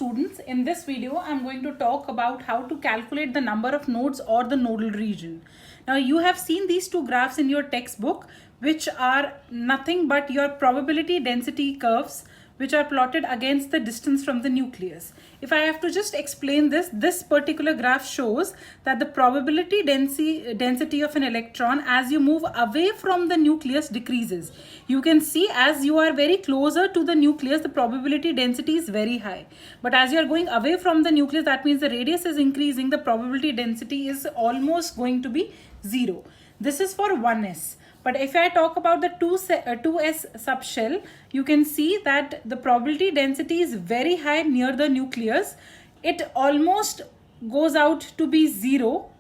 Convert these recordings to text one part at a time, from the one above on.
students. In this video, I'm going to talk about how to calculate the number of nodes or the nodal region. Now, you have seen these two graphs in your textbook, which are nothing but your probability density curves, which are plotted against the distance from the nucleus. If I have to just explain this particular graph shows that the probability density of an electron as you move away from the nucleus decreases. You can see as you are very closer to the nucleus, the probability density is very high. But as you are going away from the nucleus, that means the radius is increasing, the probability density is almost going to be 0. This is for 1s. But if I talk about the 2s subshell, you can see that the probability density is very high near the nucleus. It almost goes out to be 0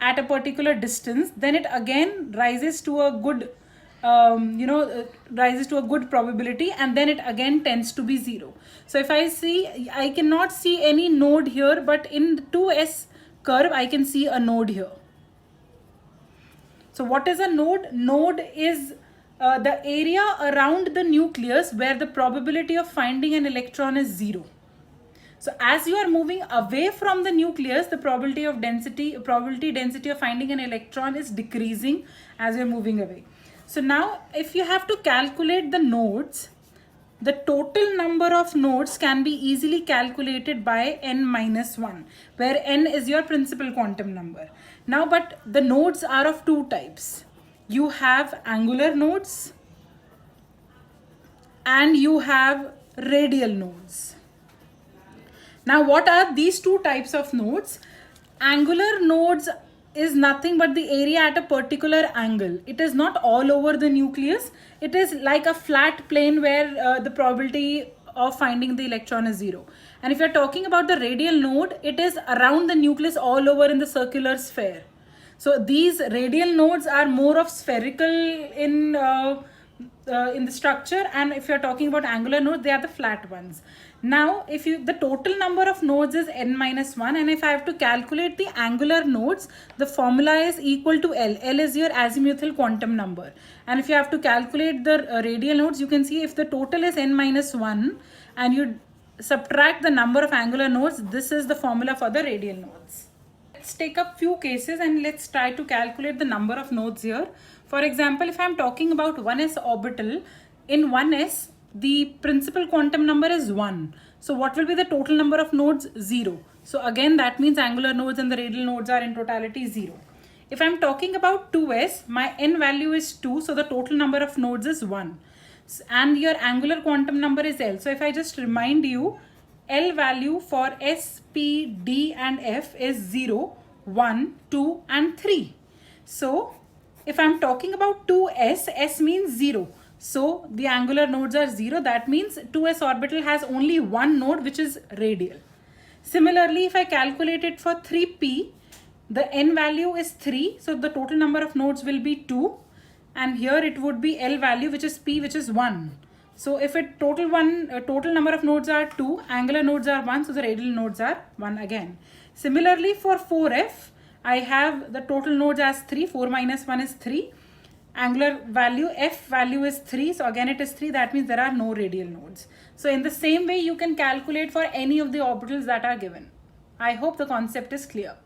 at a particular distance. Then it again rises to a good, rises to a good probability, and then it again tends to be 0. So if I see, I cannot see any node here, but in the 2s curve, I can see a node here. So what is a node? Node is the area around the nucleus where the probability of finding an electron is 0. So as you are moving away from the nucleus, the probability density of finding an electron is decreasing as you're moving away. So now if you have to calculate the nodes, the total number of nodes can be easily calculated by n minus 1, where n is your principal quantum number. Now, but the nodes are of two types. You have angular nodes and you have radial nodes. Now, what are these two types of nodes? Angular nodes is nothing but the area at a particular angle. It is not all over the nucleus. It is like a flat plane where the probability of finding the electron is 0. And if you're talking about the radial node, it is around the nucleus all over in the circular sphere. So these radial nodes are more of spherical in the structure, and if you're talking about angular nodes, they are the flat ones. Now, the total number of nodes is n minus 1, and if I have to calculate the angular nodes, the formula is equal to L. L is your azimuthal quantum number. And if you have to calculate the radial nodes, you can see if the total is n minus 1 and you subtract the number of angular nodes, this is the formula for the radial nodes. Let's take up few cases and let's try to calculate the number of nodes here. For example, if I'm talking about 1s orbital, in 1s, the principal quantum number is 1. So what will be the total number of nodes? 0. So again, that means angular nodes and the radial nodes are in totality 0. If I'm talking about 2s, my n value is 2. So the total number of nodes is 1. And your angular quantum number is L. So if I just remind you, L value for S, P, D and F is 0, 1, 2 and 3. So if I'm talking about 2s, S means 0. So the angular nodes are 0. That means 2s orbital has only one node, which is radial. Similarly, if I calculate it for 3p, the n value is 3. So the total number of nodes will be 2. And here it would be L value, which is p, which is 1. So if it total number of nodes are 2, angular nodes are 1, so the radial nodes are 1 again. Similarly, for 4f, I have the total nodes as 3. 4 minus 1 is 3. Angular value, f value is 3. So again it is 3. That means there are no radial nodes. So in the same way, you can calculate for any of the orbitals that are given. I hope the concept is clear.